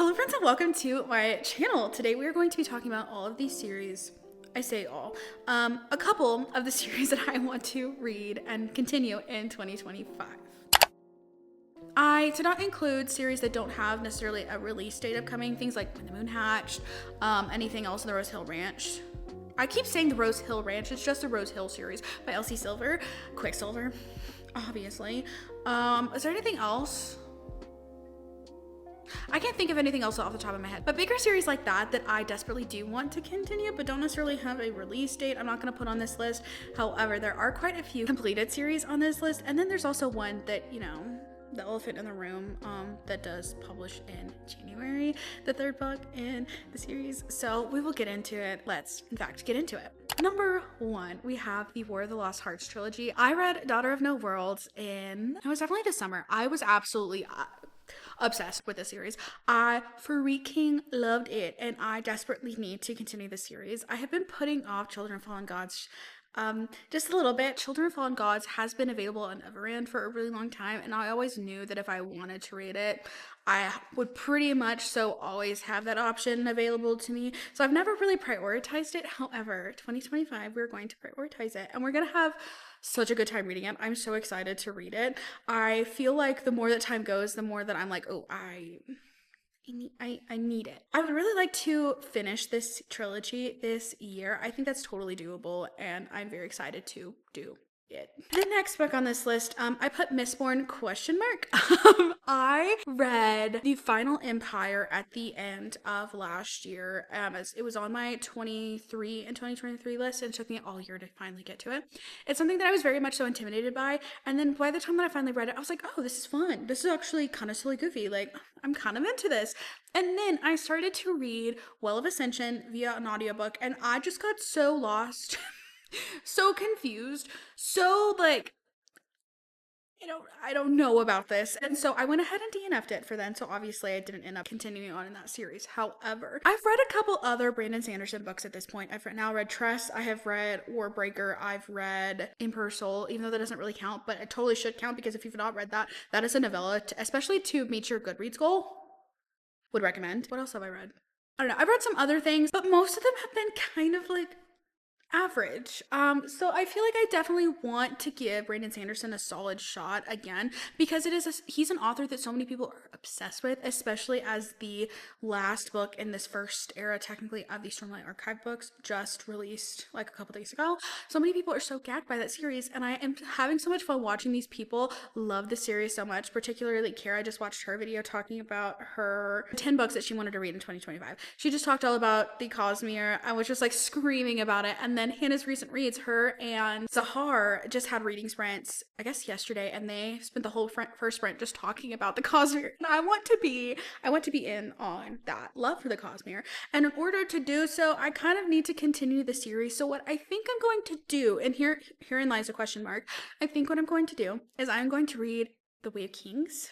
Hello friends and welcome to my channel. Today we are going to be talking about all of these series. I say all. A couple of the series that I want to read and continue in 2025. I did not include series that don't have necessarily a release date upcoming, things like When the Moon Hatched, anything else in the Rose Hill Ranch. I keep saying the Rose Hill Ranch, it's just the Rose Hill series by Elsie Silver, Quicksilver, obviously. Is there anything else? I can't think of anything else off the top of my head, but bigger series like that I desperately do want to continue but don't necessarily have a release date, I'm not going to put on this list. However, there are quite a few completed series on this list, and then there's also one that, you know, the elephant in the room, that does publish in January, the third book in the series. So we will get into it. Let's in fact get into it. Number one, we have the War of the Lost Hearts trilogy. I read Daughter of No Worlds it was definitely this summer. I was absolutely obsessed with the series. I freaking loved it, and I desperately need to continue the series. I have been putting off Children of Fallen Gods just a little bit. Children of Fallen Gods has been available on Everand for a really long time, and I always knew that if I wanted to read it, I would pretty much so always have that option available to me. So I've never really prioritized it. However, 2025, we're going to prioritize it, and we're going to have such a good time reading it. I'm so excited to read it. I feel like the more that time goes, the more that I'm like, oh, I need it. I would really like to finish this trilogy this year. I think that's totally doable, and I'm very excited to do it. The next book on this list, I put Mistborn ? I read The Final Empire at the end of last year, as it was on my 23 and 2023 list, and it took me all year to finally get to it. It's something that I was very much so intimidated by, and then by the time that I finally read it, I was like, oh, this is fun. This is actually kind of silly goofy. Like, I'm kind of into this. And then I started to read Well of Ascension via an audiobook, and I just got so lost. So confused, so like, I don't know about this. And so I went ahead and DNF'd it for then. So obviously I didn't end up continuing on in that series. However, I've read a couple other Brandon Sanderson books at this point. I've now read Tress, I have read Warbreaker, I've read Emperor Soul, even though that doesn't really count, but it totally should count because if you've not read that, that is a novella, especially to meet your Goodreads goal. Would recommend. What else have I read? I don't know. I've read some other things, but most of them have been kind of like average. So I feel like I definitely want to give Brandon Sanderson a solid shot again, because he's an author that so many people are obsessed with, especially as the last book in this first era, technically, of the Stormlight Archive books just released like a couple days ago. So many people are so gagged by that series, and I am having so much fun watching these people love the series so much, particularly Kara. I just watched her video talking about her 10 books that she wanted to read in 2025. She just talked all about the Cosmere. I was just like screaming about it, and then Hannah's Recent Reads, her and Zahar just had reading sprints, I guess yesterday, and they spent the whole first sprint just talking about the Cosmere. And I want to be in on that love for the Cosmere. And in order to do so, I kind of need to continue the series. So what I think I'm going to do, and herein lies a question mark, I think what I'm going to do is I'm going to read The Way of Kings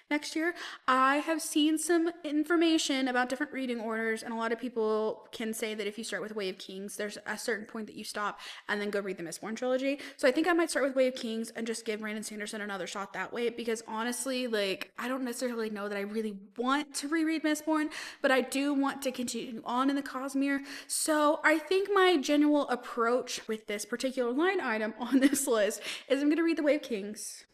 next year. I have seen some information about different reading orders, and a lot of people can say that if you start with Way of Kings, there's a certain point that you stop and then go read the Mistborn trilogy. So I think I might start with Way of Kings and just give Brandon Sanderson another shot that way, because honestly, like, I don't necessarily know that I really want to reread Mistborn, but I do want to continue on in the Cosmere. So I think my general approach with this particular line item on this list is I'm going to read The Way of Kings.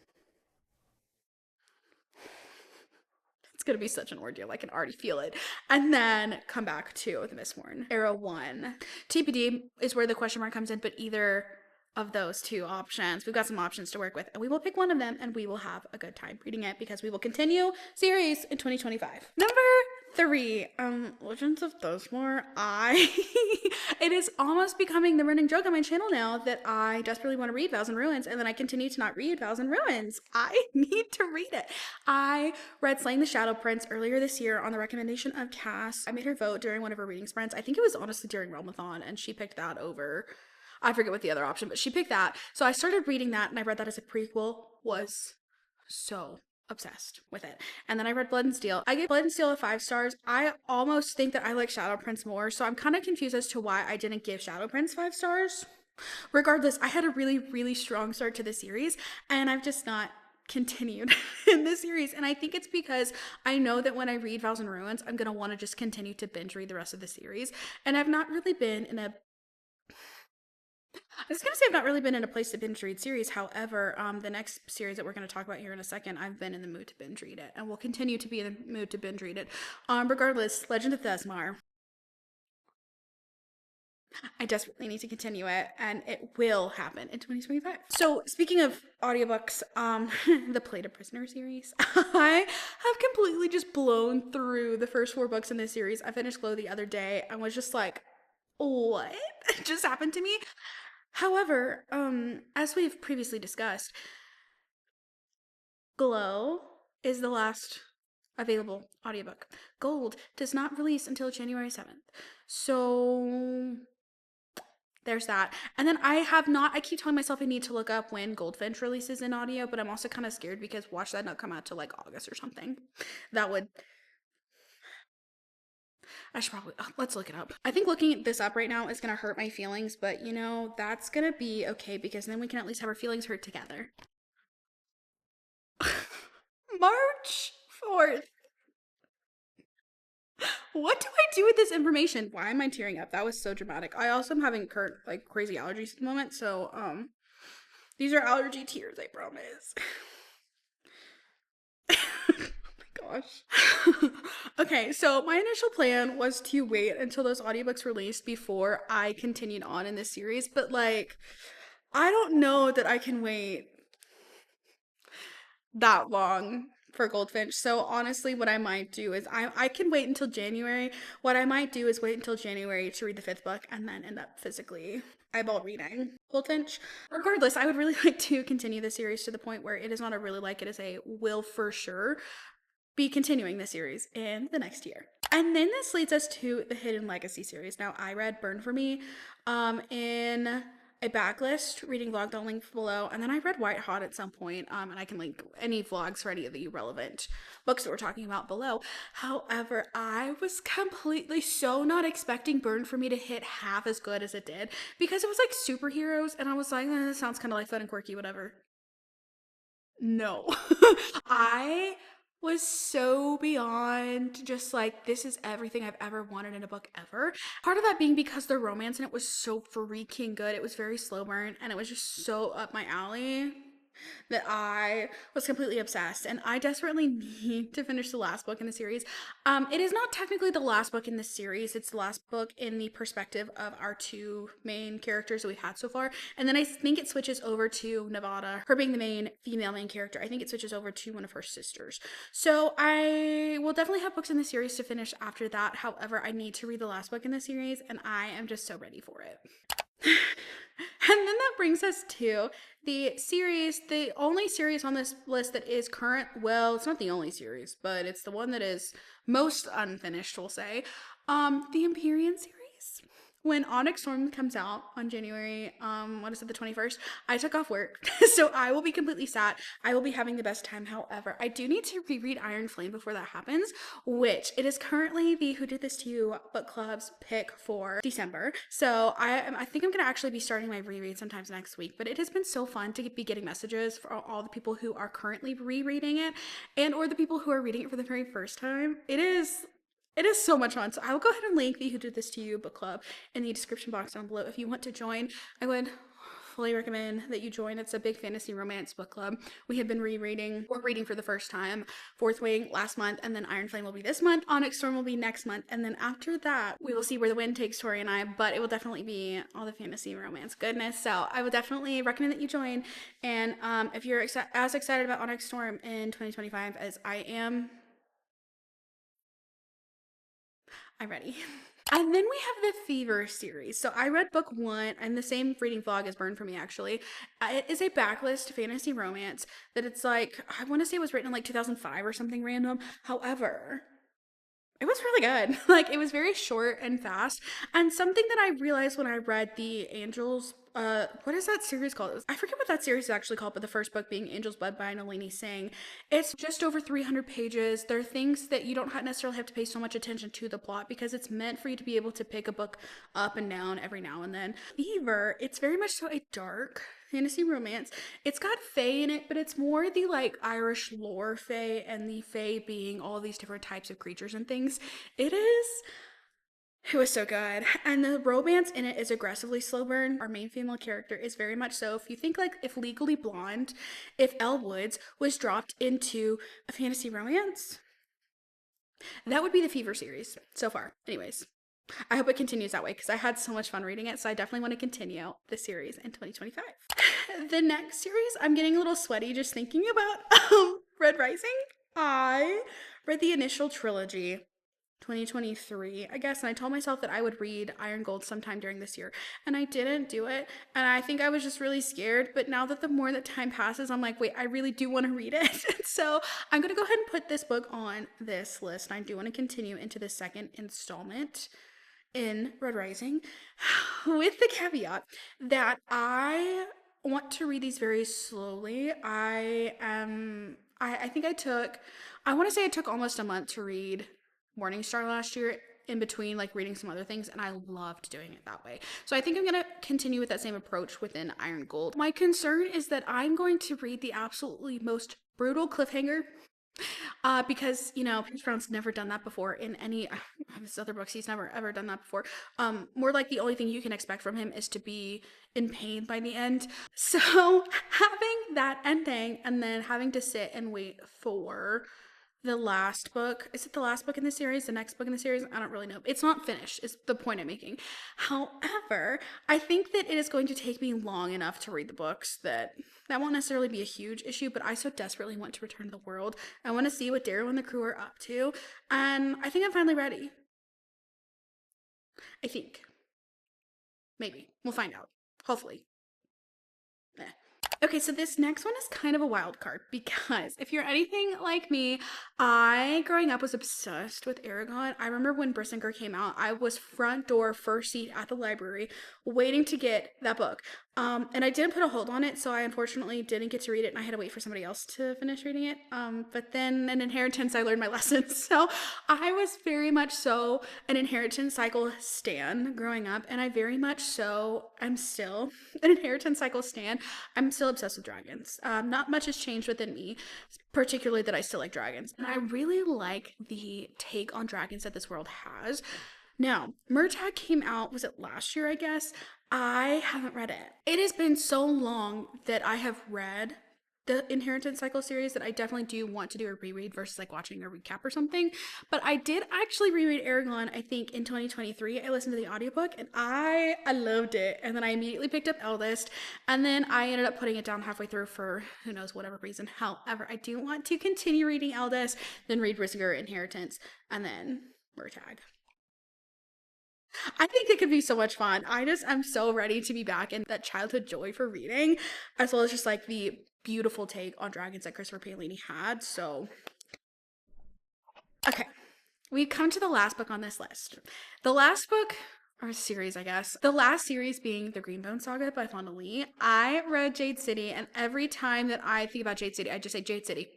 Gonna be such an ordeal. I can already feel it. And then come back to the Mistborn Era 1. TBD is where the question mark comes in, but either of those two options, we've got some options to work with, and we will pick one of them, and we will have a good time reading it, because we will continue series in 2025. Number 3, Legends of Thosmore. It is almost becoming the running joke on my channel now that I desperately want to read Vows and Ruins, and then I continue to not read Vows and Ruins. I need to read it. I read Slaying the Shadow Prince earlier this year on the recommendation of Cass. I made her vote during one of her reading sprints. I think it was honestly during Realmathon, and she picked that over, I forget what the other option, but she picked that. So I started reading that, and I read that as a prequel. Was so obsessed with it. And then I read Blood and Steel. I gave Blood and Steel a 5 stars. I almost think that I like Shadow Prince more, so I'm kind of confused as to why I didn't give Shadow Prince 5 stars. Regardless, I had a really, really strong start to the series, and I've just not continued in this series. And I think it's because I know that when I read Vows and Ruins, I'm going to want to just continue to binge read the rest of the series. And I've not really been in a I was gonna say I've not really been in a place to binge read series. However, the next series that we're gonna talk about here in a second, I've been in the mood to binge read it, and will continue to be in the mood to binge read it. Regardless, Legend of Thesmar. I desperately need to continue it, and it will happen in 2025. So, speaking of audiobooks, the Play to Prisoner series, I have completely just blown through the first 4 books in this series. I finished Glow the other day and was just like, what just happened to me? However, as we've previously discussed, Glow is the last available audiobook. Gold does not release until January 7th. So there's that. And then I keep telling myself I need to look up when Goldfinch releases in audio, but I'm also kind of scared because watch that not come out till like August or something. That would I should probably let's look it up. I think looking this up right now is gonna hurt my feelings, but you know, that's gonna be okay because then we can at least have our feelings hurt together. March 4th. What do I do with this information? Why am I tearing up? That was so dramatic. I also am having like crazy allergies at the moment, so these are allergy tears, I promise. Oh my gosh. Okay, so my initial plan was to wait until those audiobooks released before I continued on in this series, but like I don't know that I can wait that long for Goldfinch. So honestly, what I might do is I can wait until January. What I might do is wait until January to read the 5th book and then end up physically eyeball reading Goldfinch. Regardless, I would really like to continue the series to the point where it is not a really like, it is a will for sure be continuing the series in the next year. And then this leads us to the Hidden Legacy series. Now, I read Burn for Me in a backlist reading vlog, I'll link below, and then I read White Hot at some point, and I can link any vlogs for any of the relevant books that we're talking about below. However, I was completely so not expecting Burn for Me to hit half as good as it did because it was like superheroes, and I was like, this sounds kind of like fun and quirky, whatever. No. I was so beyond just like, this is everything I've ever wanted in a book ever. Part of that being because the romance in it was so freaking good. It was very slow burn and it was just so up my alley that I was completely obsessed, and I desperately need to finish the last book in the series. It is not technically the last book in the series, it's the last book in the perspective of our 2 main characters that we've had so far, and then I think it switches over to Nevada, her being the main female main character. I think it switches over to one of her sisters. So I will definitely have books in the series to finish after that. However, I need to read the last book in the series, and I am just so ready for it. And then that brings us to the series, the only series on this list that is current. Well, it's not the only series, but it's the one that is most unfinished, we'll say. The Empyrean series. When Onyx Storm comes out on January, what is it, the 21st, I took off work, so I will be completely sad. I will be having the best time. However, I do need to reread Iron Flame before that happens, which it is currently the Who Did This to You book club's pick for December. So I think I'm gonna actually be starting my reread sometimes next week. But it has been so fun to be getting messages for all the people who are currently rereading it, and or the people who are reading it for the very first time. It is so much fun. So I will go ahead and link the Who Did This to You book club in the description box down below. If you want to join, I would fully recommend that you join. It's a big fantasy romance book club. We have been rereading or reading for the first time Fourth Wing last month, and then Iron Flame will be this month. Onyx Storm will be next month, and then after that, we will see where the wind takes Tori and I, but it will definitely be all the fantasy romance goodness. So I would definitely recommend that you join. And if you're as excited about Onyx Storm in 2025 as I am, I'm ready. And then we have the Fever series. So I read book 1 and the same reading vlog as Burn for Me, actually. It is a backlist fantasy romance that it's like, I want to say it was written in like 2005 or something random. However, it was really good. Like, it was very short and fast. And something that I realized when I read the Angels, what is that series called? I forget what that series is actually called, but the first book being Angel's Blood by Nalini Singh. It's just over 300 pages. There are things that you don't necessarily have to pay so much attention to the plot because it's meant for you to be able to pick a book up and down every now and then. Fever, it's very much so a dark fantasy romance. It's got fae in it, but it's more the like Irish lore fae, and the fae being all these different types of creatures and things. It is it was so good. And the romance in it is aggressively slow burn. Our main female character is very much so. If you think like if Legally Blonde, if Elle Woods was dropped into a fantasy romance, that would be the Fever series so far. Anyways, I hope it continues that way because I had so much fun reading it. So I definitely want to continue the series in 2025. The next series, I'm getting a little sweaty just thinking about Red Rising. I read the initial trilogy 2023, I guess, and I told myself that I would read Iron Gold sometime during this year, and I didn't do it, and I think I was just really scared. But now that the more that time passes, I'm like, wait, I really do want to read it. So I'm gonna go ahead and put this book on this list, and I do want to continue into the second installment in Red Rising, with the caveat that I want to read these very slowly. I think I want to say I took almost a month to read Morningstar last year, in between like reading some other things, and I loved doing it that way. So I think I'm gonna continue with that same approach within Iron Gold. My concern is that I'm going to read the absolutely most brutal cliffhanger, because you know Pierce Brown's never done that before in any of his other books. He's never ever done that before. More like the only thing you can expect from him is to be in pain by the end. So having that ending and then having to sit and wait for the last book. Is it the last book in the series? The next book in the series? I don't really know. It's not finished, is the point I'm making. However, I think that it is going to take me long enough to read the books that won't necessarily be a huge issue, but I so desperately want to return to the world. I want to see what Darrow and the crew are up to, and I think I'm finally ready. I think. Maybe. We'll find out. Hopefully. Eh. Okay, so this next one is kind of a wild card because if you're anything like me, I growing up was obsessed with Aragon. I remember when Brissinger came out, I was front door, first seat at the library, waiting to get that book. And I didn't put a hold on it, so I unfortunately didn't get to read it, and I had to wait for somebody else to finish reading it. But then in Inheritance, I learned my lesson. So I was very much so an Inheritance Cycle stan growing up, and I very much so am still an Inheritance Cycle stan. I'm still obsessed with dragons. Not much has changed within me, particularly that I still like dragons. And I really like the take on dragons that this world has. Now, Murtagh came out, was it last year, I guess? I haven't read it. It has been so long that I have read the Inheritance Cycle series that I definitely do want to do a reread versus like watching a recap or something. But I did actually reread Aragon, I think, in 2023. I listened to the audiobook and I loved it. And then I immediately picked up Eldest, and then I ended up putting it down halfway through for who knows whatever reason. However, I do want to continue reading Eldest, then read Brissinger, Inheritance, and then Murtagh. I think it could be so much fun. I'm so ready to be back in that childhood joy for reading, as well as just like the beautiful take on dragons that Christopher Paolini had. So, okay, we've come to the last book on this list. The last book, or series, I guess. The last series being The Greenbone Saga by Fonda Lee. I read Jade City, and every time that I think about Jade City, I just say Jade City.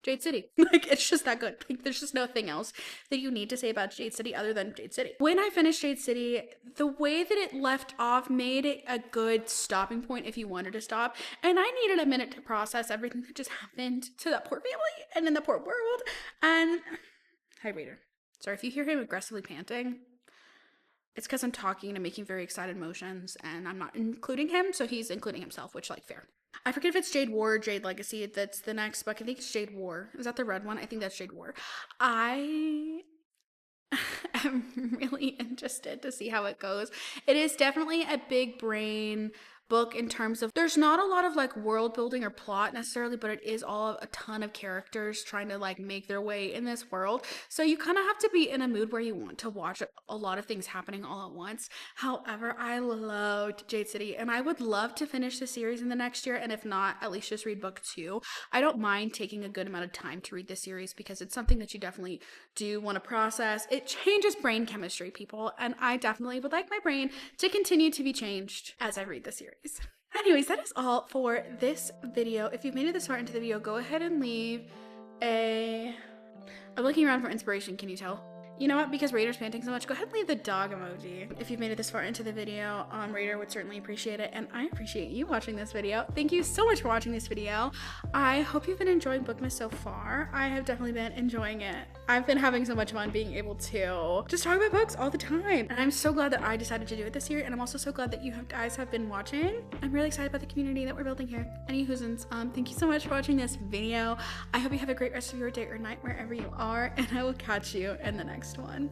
Jade City. Like, it's just that good. Like, there's just nothing else that you need to say about Jade City other than Jade City. When I finished Jade City, the way that it left off made it a good stopping point if you wanted to stop. And I needed a minute to process everything that just happened to that poor family and in the poor world. And, hi, reader. Sorry if you hear him aggressively panting. It's because I'm talking and making very excited motions, and I'm not including him, so he's including himself, which, like, fair. I forget if it's Jade War or Jade Legacy. That's the next book. I think it's Jade War. Is that the red one? I think that's Jade War. I am really interested to see how it goes. It is definitely a big brain book in terms of there's not a lot of like world building or plot necessarily, but it is all a ton of characters trying to like make their way in this world. So you kind of have to be in a mood where you want to watch a lot of things happening all at once. However, I loved Jade City, and I would love to finish the series in the next year, and if not, at least just read book 2. I don't mind taking a good amount of time to read this series because it's something that you definitely do want to process. It changes brain chemistry, people, and I definitely would like my brain to continue to be changed as I read the series. Anyways, that is all for this video. If you've made it this far into the video, go ahead and leave a... I'm looking around for inspiration, can you tell? You know what? Because Raider's panting so much, go ahead and leave the dog emoji. If you've made it this far into the video, Raider would certainly appreciate it, and I appreciate you watching this video. Thank you so much for watching this video. I hope you've been enjoying BOOKMAS so far. I have definitely been enjoying it. I've been having so much fun being able to just talk about books all the time. And I'm so glad that I decided to do it this year, and I'm also so glad that you guys have been watching. I'm really excited about the community that we're building here. Any whoosins, thank you so much for watching this video. I hope you have a great rest of your day or night wherever you are, and I will catch you in the next one.